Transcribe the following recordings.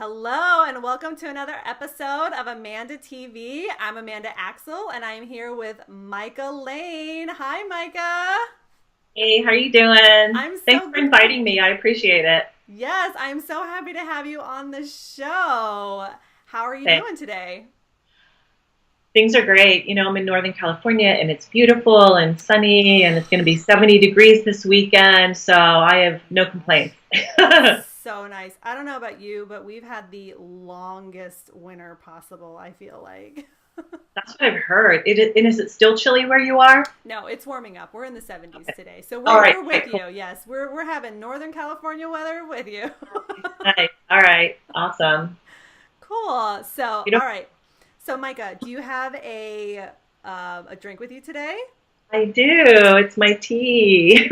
Hello and welcome to another episode of Amanda TV. I'm Amanda Aksel and I'm here with Mika Lane. Hi, Mika. Hey, how are you doing? I'm Thanks so for inviting me. I appreciate it. yes, I'm so happy to have you on the show. How are you Thanks. doing today? Things are great. I'm in Northern California and it's beautiful and sunny and it's going to be 70 degrees this weekend, so I have no complaints. It's That's so nice. I don't know about you, but we've had the longest winter possible, I feel like. what I've heard. And is it still chilly where you are? No, it's warming up. We're in the 70s Okay. today. So All we're, right. we're with Okay, cool. you. Yes, we're having Northern California weather with you. Nice. All right. Awesome. Cool. So, You know, all right. So, Micah, do you have a drink with you today? I do. It's my tea.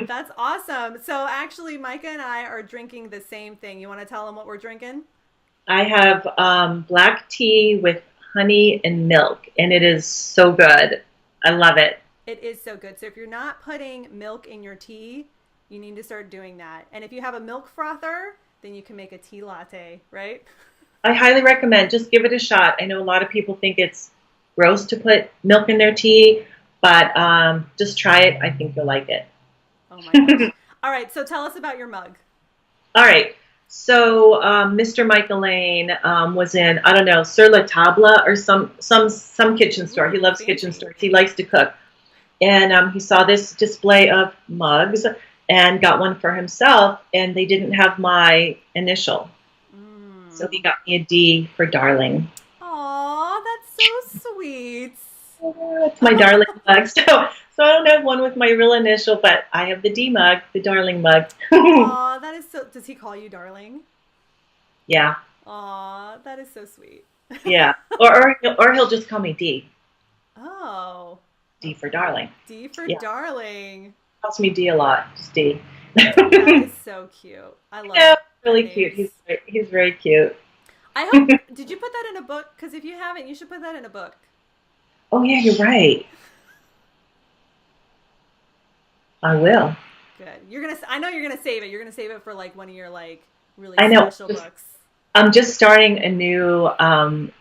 That's awesome. So, actually, Micah and I are drinking the same thing. You want to tell them what we're drinking? I have black tea with honey and milk, and it is so good. I love it. It is so good. So, if you're not putting milk in your tea, you need to start doing that. And if you have a milk frother, then you can make a tea latte, right? I highly recommend. Just give it a shot. I know a lot of people think it's gross to put milk in their tea, but just try it. I think you'll like it. Oh my gosh. All right. So, tell us about your mug. All right. So Mr. Mika Lane was in, I don't know, Sur La Table or some kitchen store. He Ooh, loves kitchen fancy. stores. He likes to cook. And he saw this display of mugs and got one for himself, and they didn't have my initial. So he Mm. got me a D for darling. Aw, that's so sweet. It's my darling mug. So I don't have one with my real initial, but I have the D mug, the darling mug. Aw, that is so. Does he call you darling? Yeah, Aw, that is so sweet. yeah. Or he'll just call me D. Oh, D for darling. D for Yeah, darling. calls me D a lot. Just D. That is so cute. I love Yeah, pet really cute. names. He's very cute. I hope. Did you put that in a book? Because if you haven't, you should put that in a book. Oh yeah, you're right. I will. Good. You're gonna. I know you're gonna save it. You're gonna save it for like one of your like really I know. special books. I'm just starting a new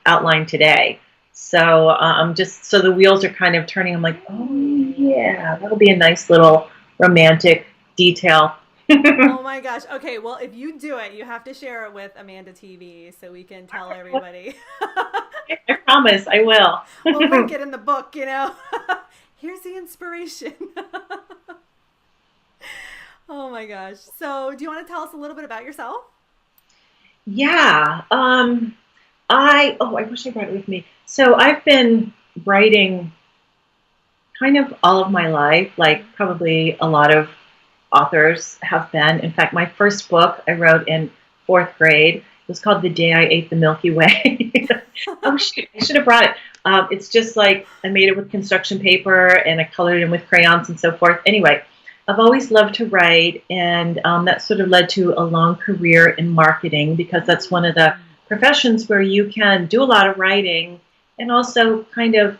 outline today. So I'm just so the wheels are kind of turning. I'm like, oh yeah, that'll be a nice little romantic detail. Oh my gosh. Okay. Well, if you do it, you have to share it with Amanda TV so we can tell everybody. I promise I will. We'll link it in the book. Here's the inspiration. Oh my gosh. So, do you want to tell us a little bit about yourself? Yeah. I wish I brought it with me. So I've been writing kind of all of my life, like probably a lot of authors have been. In fact, my first book I wrote in fourth grade. It was called The Day I Ate the Milky Way. Oh shoot, I should have brought it. It's just like I made it with construction paper and I colored it in with crayons and so forth. Anyway, I've always loved to write, and that sort of led to a long career in marketing because that's one of the professions where you can do a lot of writing and also kind of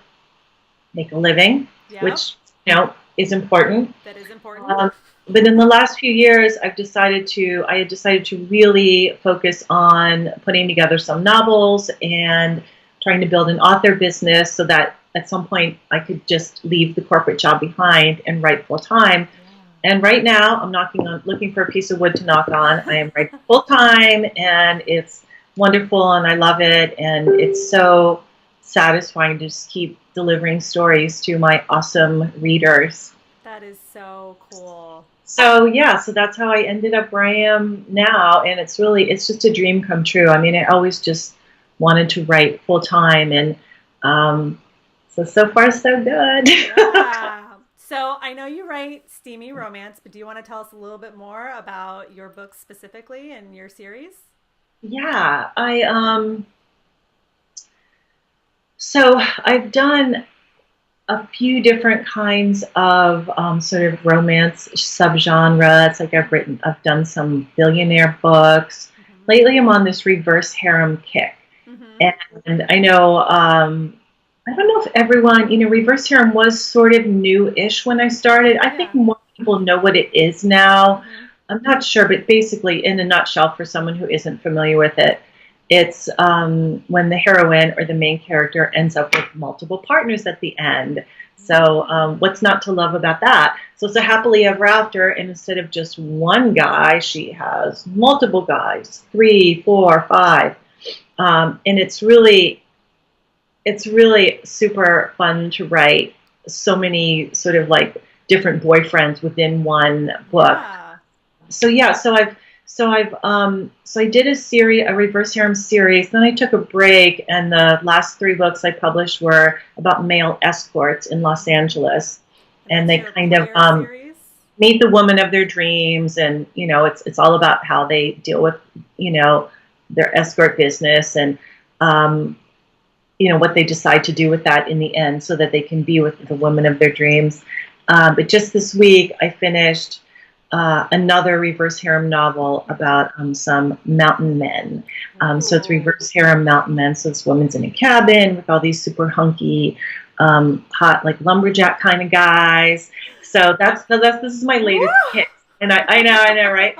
make a living, Yeah, which is important. that is important. Um, but in the last few years, I had decided to really focus on putting together some novels and trying to build an author business so that at some point I could just leave the corporate job behind and write full time. And right now, looking for a piece of wood to knock on. I am writing full time, and it's wonderful, and I love it, and it's so satisfying to just keep delivering stories to my awesome readers. That is so cool. So yeah, so that's how I ended up where I am now, and it's just a dream come true. I mean, I always just wanted to write full time, and so far so good. Yeah. So, I know you write steamy romance, but do you want to tell us a little bit more about your books specifically and your series? Yeah, I so I've done a few different kinds of sort of romance subgenres. Like I've done some billionaire books. Mm-hmm. Lately, I'm on this reverse harem kick, Mm-hmm. and I know I don't know if everyone, reverse harem was sort of new-ish when I started. I think Yeah. more people know what it is now. Mm-hmm. I'm not sure, but basically, in a nutshell, for someone who isn't familiar with it, It's when the heroine or the main character ends up with multiple partners at the end. So what's not to love about that? So it's a happily ever after, and instead of just one guy, she has multiple guys, 3, 4, 5, and it's really super fun to write so many sort of like different boyfriends within one book. Yeah. So yeah, so I did a reverse harem series. Then I took a break, and the last 3 books I published were about male escorts in Los Angeles, And and that's they your kind of queer series? meet the woman of their dreams, and it's all about how they deal with their escort business, and um, what they decide to do with that in the end, so that they can be with the woman of their dreams. But just this week, I finished another reverse harem novel about some mountain men. So it's Ooh. reverse harem mountain men. So this woman's in a cabin with all these super hunky, hot, like lumberjack kind of guys. So this is my Woo! latest kick. And I know, right?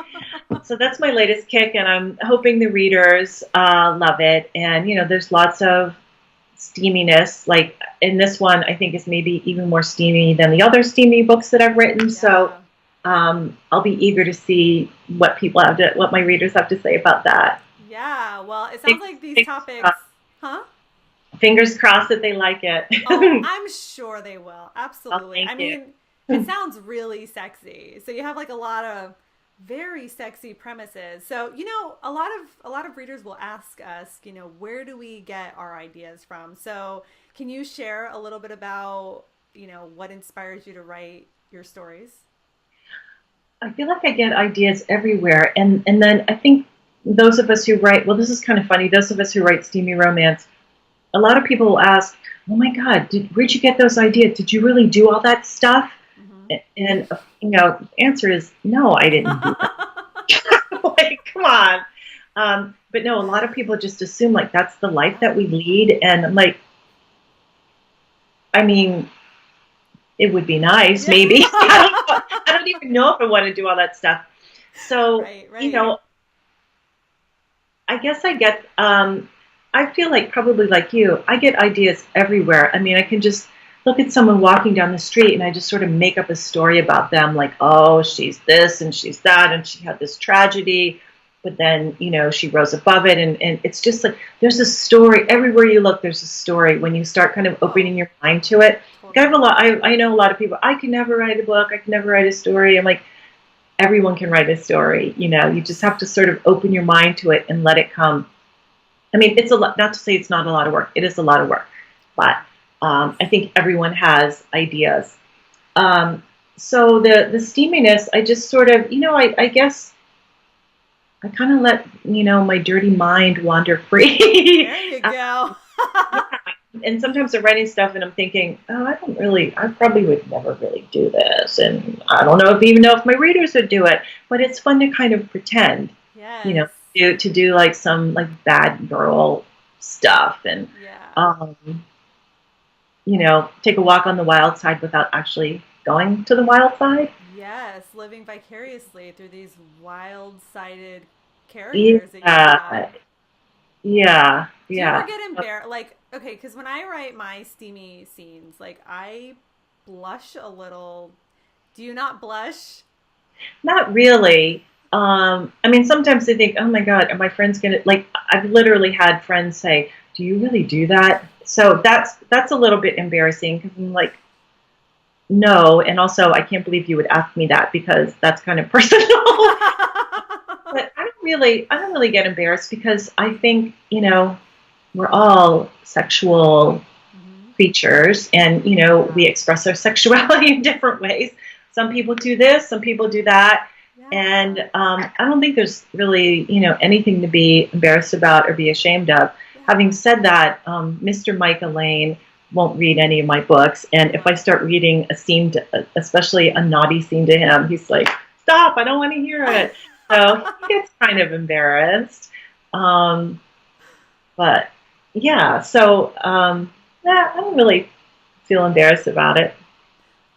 So that's my latest kick, and I'm hoping the readers love it. And there's lots of steaminess. Like in this one, I think is maybe even more steamy than the other steamy books that I've written. So Yeah. I'll be eager to see what my readers have to say about that. Yeah. Well, it sounds Fingers, like these fingers topics, crossed, huh? fingers crossed that they like it. Oh, I'm sure they will. Oh, Absolutely. thank I you. mean, it sounds really sexy. So you have like a lot of very sexy premises. So, a lot of readers will ask us, where do we get our ideas from? So, can you share a little bit about, what inspires you to write your stories? I feel like I get ideas everywhere, and then I think those of us who write, well, this is kind of funny. Those of us who write steamy romance, a lot of people will ask, "Oh my God, where'd you get those ideas? Did you really do all that stuff?" Mm-hmm. And the answer is no, I didn't do that. Like, come on. But no, a lot of people just assume like that's the life Yeah. that we lead, and I'm like, I mean, it would be nice, Yeah. maybe. I don't even know if I want to do all that stuff. So, Right, right. I guess I feel like probably like you, I get ideas everywhere. I mean, I can just look at someone walking down the street and I just sort of make up a story about them, like, oh, she's this and she's that, and she had this tragedy, but then, she rose above it. And it's just like there's a story. Everywhere you look, there's a story when you start kind of Oh, opening your mind to it. Like, totally. I know a lot of people, I can never write a book, I can never write a story. I'm like, everyone can write a story. You just Yes. have to sort of open your mind to it and let it come. I mean, it's a lot, not to say it's not a lot of work. It is a lot of work, but Yes. I think everyone has ideas. Um, so the steaminess, I just sort of, I guess I kind of let, my dirty mind wander free. There you go. Yeah. And sometimes I'm writing stuff and I'm thinking, oh, I probably would never really do this. And I don't know even know if my readers would do it, but it's fun to kind of pretend, you know, Yes. to do like some like bad girl stuff, and, Yeah. um, take a walk on the wild side without actually going to the wild side. Yes, living vicariously through these wild-sided characters that you've Yeah. got. Yeah. Do you ever Yeah. get embarrassed? Like, okay, because when I write my steamy scenes, like, I blush a little. Do you not blush? Not really. I mean, sometimes I think, oh my God, are my friends gonna like? I've literally had friends say, "Do you really do that?" So that's a little bit embarrassing because I'm like, no, and also I can't believe you would ask me that because that's kind of personal. But I don't really get embarrassed because I think we're all sexual Hmm. creatures, and Yeah. we express our sexuality in different ways. Some people do this, some people do that, and Yeah. I don't think there's really anything to be embarrassed about or be ashamed of. Having Yeah. said that, Mr. Mika Lane won't read any of my books, and if I Uh-huh. start reading a scene, especially a naughty scene to him, he's like, "Stop! I don't want to hear it." So he gets kind of embarrassed. Um, but yeah, so yeah, I don't really feel embarrassed about it.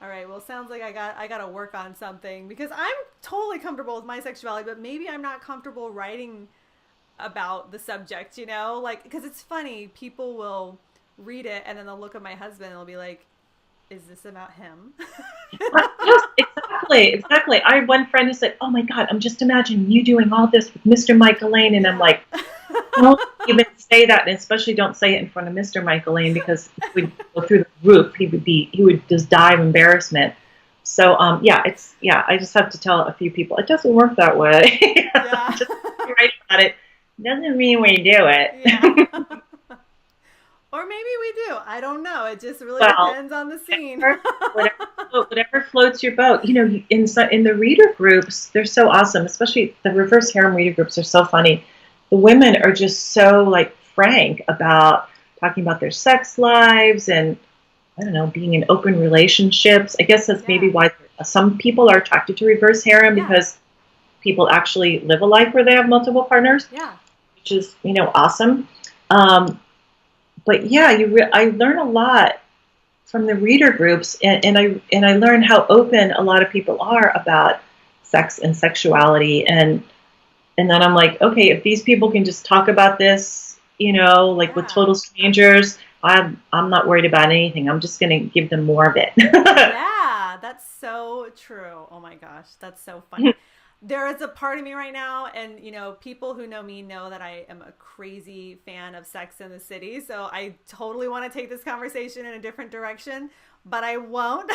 All right. Well, sounds like I got to work on something because I'm totally comfortable with my sexuality, but maybe I'm not comfortable writing about the subject, you know, like, because it's funny, people will read it and then they'll look at my husband and they'll be like, is this about him? Yes, exactly, exactly. I had one friend who said, "Oh my God, I'm just imagining you doing all this with Mr. Mika Lane," and I'm Yeah. like, "Don't even say that, and especially don't say it in front of Mr. Mika Lane because if we go through the roof, he would just die of embarrassment." So, yeah. I just have to tell a few people it doesn't work that way. Yeah. Just write about it doesn't mean we do Yeah. it. Or maybe we do. I don't know. It just really Well, depends on the scene. whatever floats your boat. You know, in the reader groups, they're so awesome. Especially the reverse harem reader groups are so funny. The women are just so like frank about talking about their sex lives and I don't know, being in open relationships. I guess that's maybe Yeah. why some people are attracted to reverse harem Yeah. because people actually live a life where they have multiple partners, Yeah. which is awesome. Um, but yeah, I learn a lot from the reader groups, and I learn how open a lot of people are about sex and sexuality, and then I'm like, okay, if these people can just talk about this, like with Yeah. total strangers, I'm not worried about anything. I'm just gonna give them more of it. Yeah, that's so true. Oh my gosh, that's so funny. There is a part of me right now, and people who know me know that I am a crazy fan of Sex in the City. So I totally want to take this conversation in a different direction, but I won't.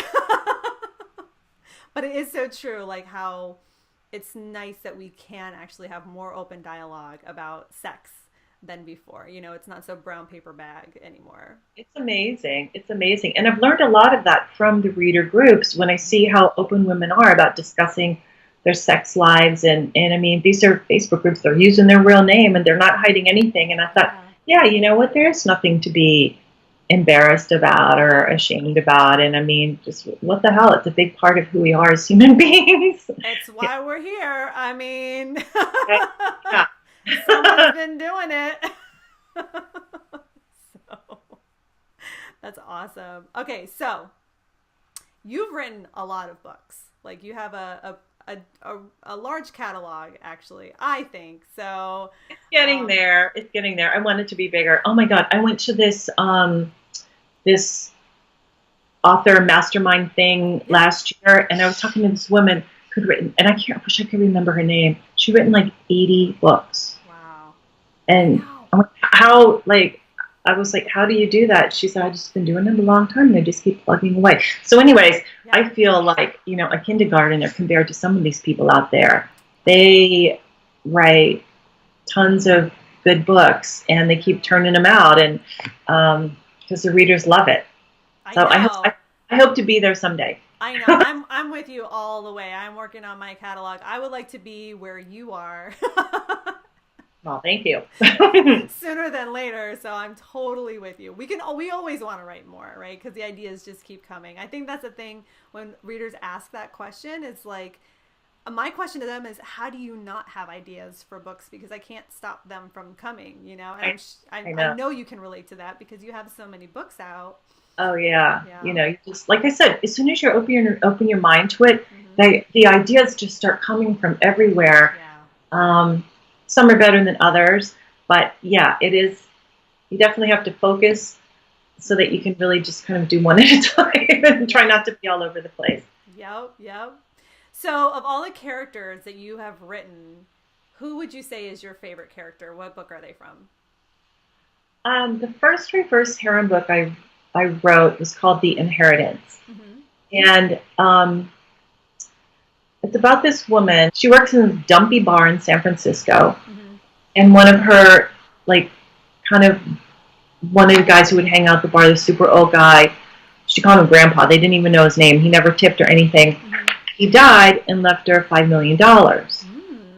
But it is so true, like how it's nice that we can actually have more open dialogue about sex than before. It's not so brown paper bag anymore. It's amazing. It's amazing. And I've learned a lot of that from the reader groups when I see how open women are about discussing their sex lives. And I mean, these are Facebook groups. They're using their real name and they're not hiding anything. And I thought, Yeah. yeah, you know what? There's nothing to be embarrassed about or ashamed about. And I mean, just what the hell? It's a big part of who we are as human beings. It's why we're here. I mean, Yeah. someone's been doing it. So that's awesome. Okay, so you've written a lot of books. Like you have a large catalog, actually, I think. So It's getting there. It's getting there. I want it to be bigger. Oh my God. I went to this author mastermind thing last year, and I was talking to this woman who'd written, and I wish I could remember her name. She'd written like 80 books. wow. And I'm like, I was like, how do you do that? She said, I've just been doing it a long time and I just keep plugging away. So anyways, Yeah. I feel like, a kindergartner compared to some of these people out there. They write tons of good books and they keep turning them out and because the readers love it. So I hope to be there someday. I know. I'm with you all the way. I'm working on my catalog. I would like to be where you are. Well, thank you. Sooner than later, so I'm totally with you. We always want to write more, right? Because the ideas just keep coming. I think that's the thing when readers ask that question. It's like my question to them is, how do you not have ideas for books? Because I can't stop them from coming, And I know you can relate to that because you have so many books out. Oh yeah. Yeah. You just like I said, as soon as you open your mind to it, the ideas just start coming from everywhere. Yeah. Some are better than others, but yeah, it is. You definitely have to focus so that you can really just kind of do one at a time and try not to be all over the place. Yep. So, of all the characters that you have written, who would you say is your favorite character? What book are they from? The first reverse harem book I wrote was called The Inheritance, and it's about this woman. She works in a dumpy bar in San Francisco, and one of her, like, kind of one of the guys who would hang out at the bar, the super old guy, she called him Grandpa. They didn't even know his name. He never tipped or anything. He died and left her $5 million,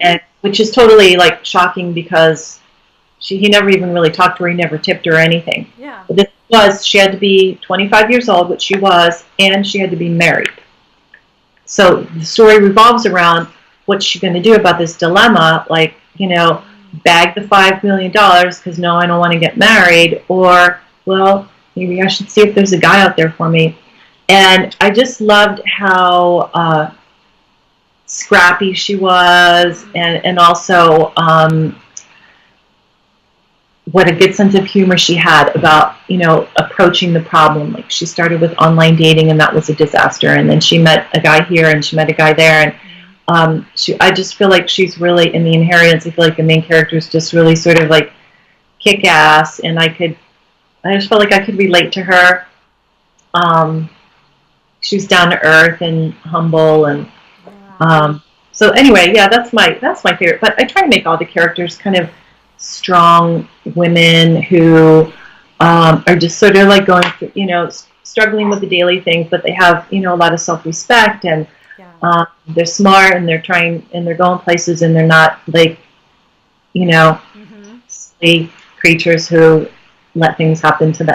and which is totally like shocking because he never even really talked to her. He never tipped her or anything. Yeah. But she had to be 25 years old, which she was, and she had to be married. So the story revolves around what's she going to do about this dilemma, like, bag the $5 million because no, I don't want to get married, or, well, maybe I should see if there's a guy out there for me. And I just loved how scrappy she was, and also what a good sense of humor she had about, approaching the problem. Like she started with online dating and that was a disaster. And then she met a guy here and she met a guy there. And I just feel like she's really, in the Inheritance, I feel like the main character is just really sort of like kick ass. And I just felt like I could relate to her. She was down to earth and humble. And so anyway, yeah, that's my favorite. But I try to make all the characters kind of strong women who are just sort of like going through, struggling with the daily things, but they have, a lot of self-respect and they're smart and they're trying and they're going places and they're not like, silly creatures who let things happen to them.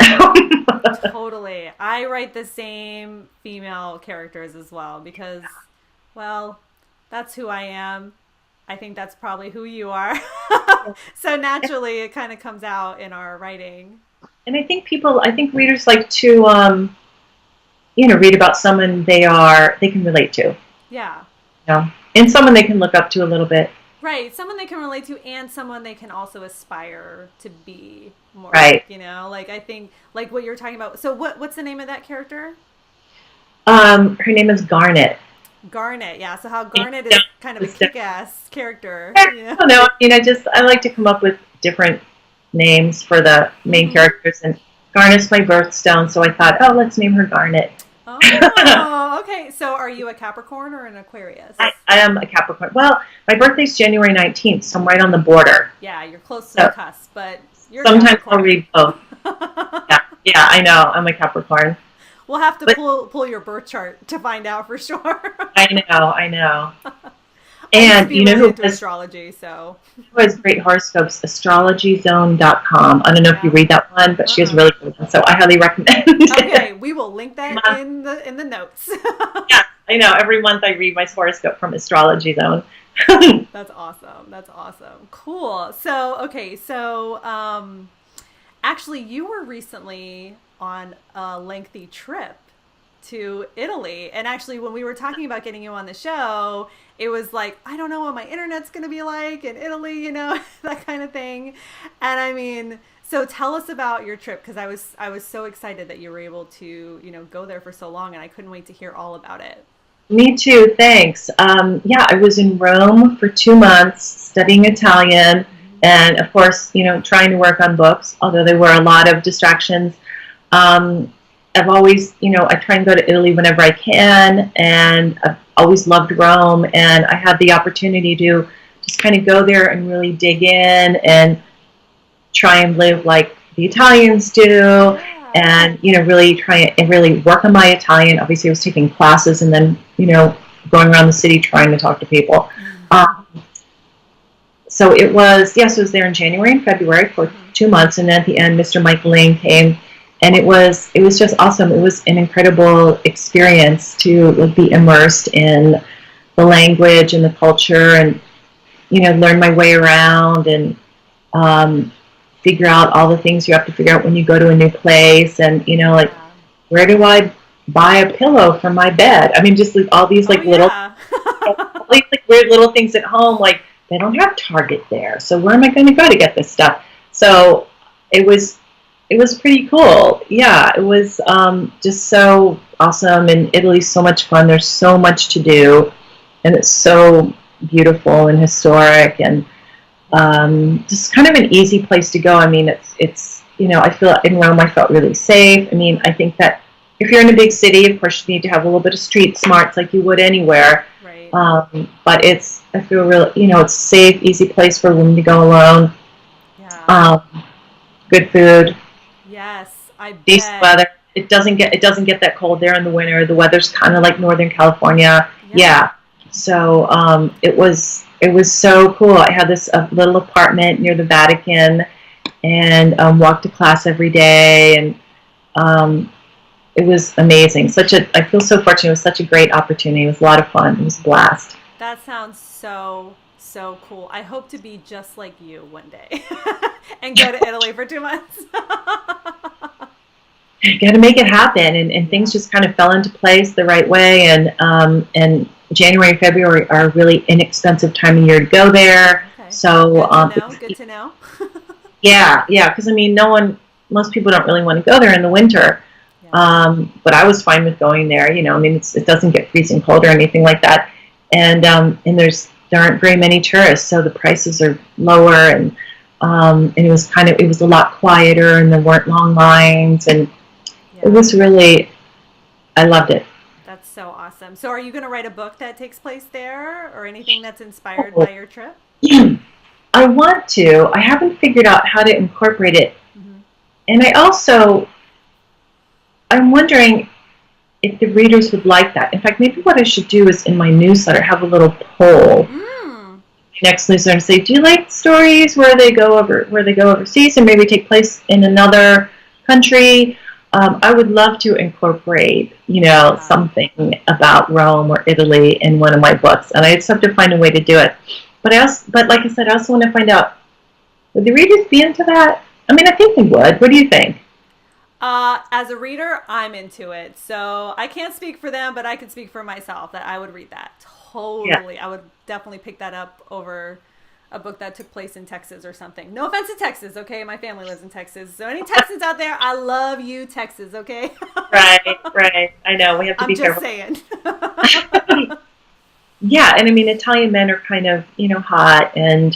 Totally. I write the same female characters as well because, well, that's who I am. I think that's probably who you are. So naturally it kind of comes out in our writing. And I think readers like to, read about someone they can relate to. Yeah. And someone they can look up to a little bit. Right. Someone they can relate to and someone they can also aspire to be more. Right. Like I think like what you're talking about. So what's the name of that character? Her name is Garnet. Garnet, yeah. So how Garnet is kind of a kick-ass character. I don't know. I like to come up with different names for the main characters. And Garnet's my birthstone, so I thought, let's name her Garnet. Oh, okay. So are you a Capricorn or an Aquarius? I am a Capricorn. Well, my birthday's January 19th, so I'm right on the border. Yeah, you're close to the cusp, but you're sometimes I'll read both. Yeah, I know. I'm a Capricorn. We'll have to pull your birth chart to find out for sure. I know. And you know who has astrology, so who has great horoscopes? Astrologyzone.com. I don't know if you read that one, but she has really good ones, so I highly recommend it. Okay, we will link that in the notes. Yeah, I know. Every month I read my horoscope from Astrology Zone. That's awesome. Cool. So actually you were recently on a lengthy trip to Italy. And actually, when we were talking about getting you on the show, it was like, I don't know what my internet's going to be like in Italy, that kind of thing. And I mean, so tell us about your trip, because I was so excited that you were able to, go there for so long, and I couldn't wait to hear all about it. Me too. Thanks. I was in Rome for 2 months studying Italian and, of course, trying to work on books, although there were a lot of distractions. I've always, I try and go to Italy whenever I can, and I've always loved Rome, and I had the opportunity to just kind of go there and really dig in and try and live like the Italians do, and, really try and really work on my Italian. Obviously, I was taking classes and then, going around the city trying to talk to people. So it was, I was there in January and February for 2 months, and at the end, Mr. Mika Lane came. And it was just awesome. It was an incredible experience to be immersed in the language and the culture, and learn my way around and figure out all the things you have to figure out when you go to a new place, and where do I buy a pillow for my bed? I mean, just all these little, all these weird little things at home. Like, they don't have Target there, so where am I going to go to get this stuff? So it was pretty cool. Yeah, it was just so awesome. And Italy's so much fun. There's so much to do. And it's so beautiful and historic. And just kind of an easy place to go. I mean, it's I feel in Rome I felt really safe. I mean, I think that if you're in a big city, of course you need to have a little bit of street smarts like you would anywhere. Right. But I feel really, it's a safe, easy place for women to go alone. Yeah. Good food. Yes, I bet. Decent weather. It doesn't get that cold there in the winter. The weather's kind of like Northern California. Yeah. So it was so cool. I had this little apartment near the Vatican, and walked to class every day, and it was amazing. I feel so fortunate. It was such a great opportunity. It was a lot of fun. It was a blast. That sounds so cool. I hope to be just like you one day and go to Italy for 2 months. You got to make it happen, and things just kind of fell into place the right way. And January and February are a really inexpensive time of year to go there. Okay. So good to know. Yeah, yeah, because I mean, most people don't really want to go there in the winter. Yeah. But I was fine with going there. I mean, it doesn't get freezing cold or anything like that, and there aren't very many tourists, so the prices are lower, and it was a lot quieter, and there weren't long lines, and it Yeah. was really, I loved it. That's so awesome. So are you going to write a book that takes place there or anything that's inspired by your trip? I want to. I haven't figured out how to incorporate it, Mm-hmm. and I'm wondering if the readers would like that. In fact, maybe what I should do is in my newsletter have a little poll. Mm. Next newsletter say, do you like stories where they go overseas and maybe take place in another country? I would love to incorporate, something about Rome or Italy in one of my books, and I just have to find a way to do it. But like I said, I also want to find out, would the readers be into that? I mean, I think they would. What do you think? As a reader, I'm into it. So I can't speak for them, but I can speak for myself that I would read that. Yeah. Totally. I would definitely pick that up over a book that took place in Texas or something. No offense to Texas, okay? My family lives in Texas. So any Texans out there, I love you, Texas, okay? Right, right. I know. We have to I'm be just careful. saying. Yeah, and I mean, Italian men are kind of, hot, and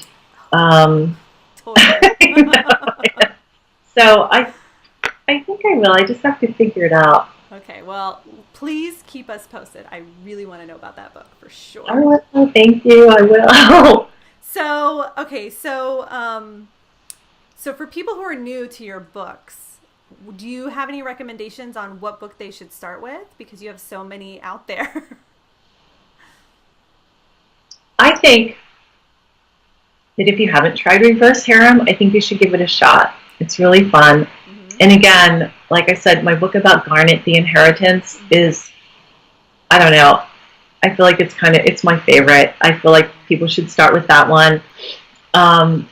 um, Totally. so I think I will. I just have to figure it out. Okay, well, please keep us posted. I really want to know about that book for I sure. will. Thank you. I will. So, okay, so for people who are new to your books, do you have any recommendations on what book they should start with? Because you have so many out there. I think that if you haven't tried reverse harem, I think you should give it a shot. It's really fun. Mm-hmm. And again, like I said, my book about Garnet, The Inheritance, Mm-hmm. is, I don't know, I feel like it's my favorite. I feel like people should start with that one.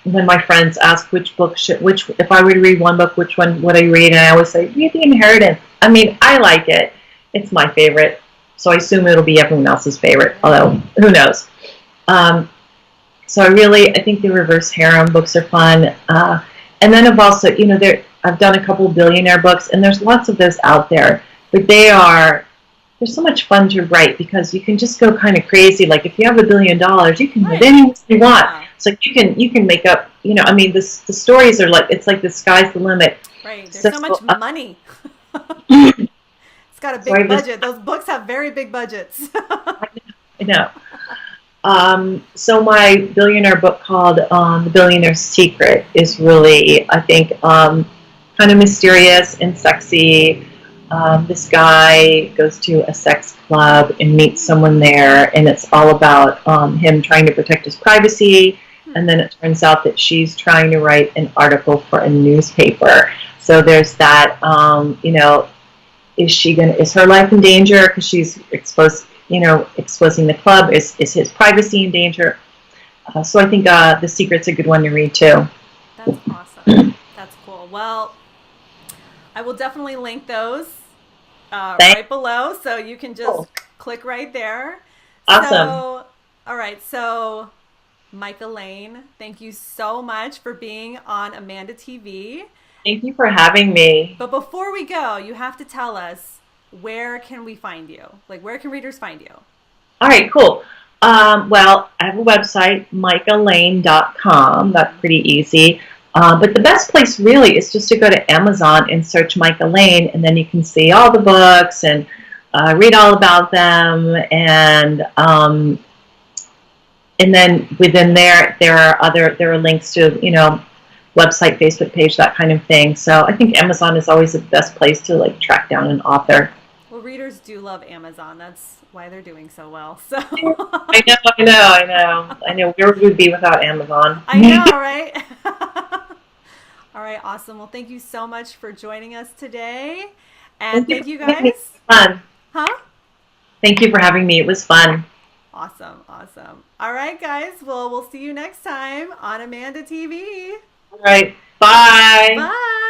When my friends ask if I were to read one book, which one would I read? And I always say, read The Inheritance. I mean, I like it. It's my favorite. So I assume it'll be everyone else's favorite, although who knows. Um, so I think the reverse harem books are fun. And then I've also, I've done a couple of billionaire books, and there's lots of those out there, but they're so much fun to write because you can just go kind of crazy. Like if you have $1 billion, you can write Right. anything you want. Yeah. So you can make up, I mean, the stories are like, it's like the sky's the limit. Right. There's So, so much money. so It's got a I big was, budget. Those books have very big budgets. I know. So my billionaire book called The Billionaire's Secret is really, I think, kind of mysterious and sexy. This guy goes to a sex club and meets someone there, and it's all about him trying to protect his privacy. And then it turns out that she's trying to write an article for a newspaper. So there's that, is her life in danger because she's exposing the club? Is his privacy in danger? So I think The Secret's a good one to read too. That's awesome. That's cool. Well, I will definitely link those Thanks. right below, so you can just click right there. Awesome. So, all right. So, Mika Lane, thank you so much for being on Amanda TV. Thank you for having me. But before we go, you have to tell us, where can we find you? Like, where can readers find you? All right, cool. Well, I have a website, mikalane.com. That's pretty easy. But the best place really is just to go to Amazon and search Mika Lane, and then you can see all the books and read all about them. And then within there are links to, website, Facebook page, that kind of thing. So I think Amazon is always the best place to like track down an author. Well, readers do love Amazon. That's why they're doing so well. So I know. Where would we be without Amazon? I know, right? All right, awesome. Well, thank you so much for joining us today. And thank you for having me. It guys. was fun. Huh? Thank you for having me. It was fun. Awesome, awesome. All right, guys. Well, we'll see you next time on Amanda TV. All right. Bye. Bye.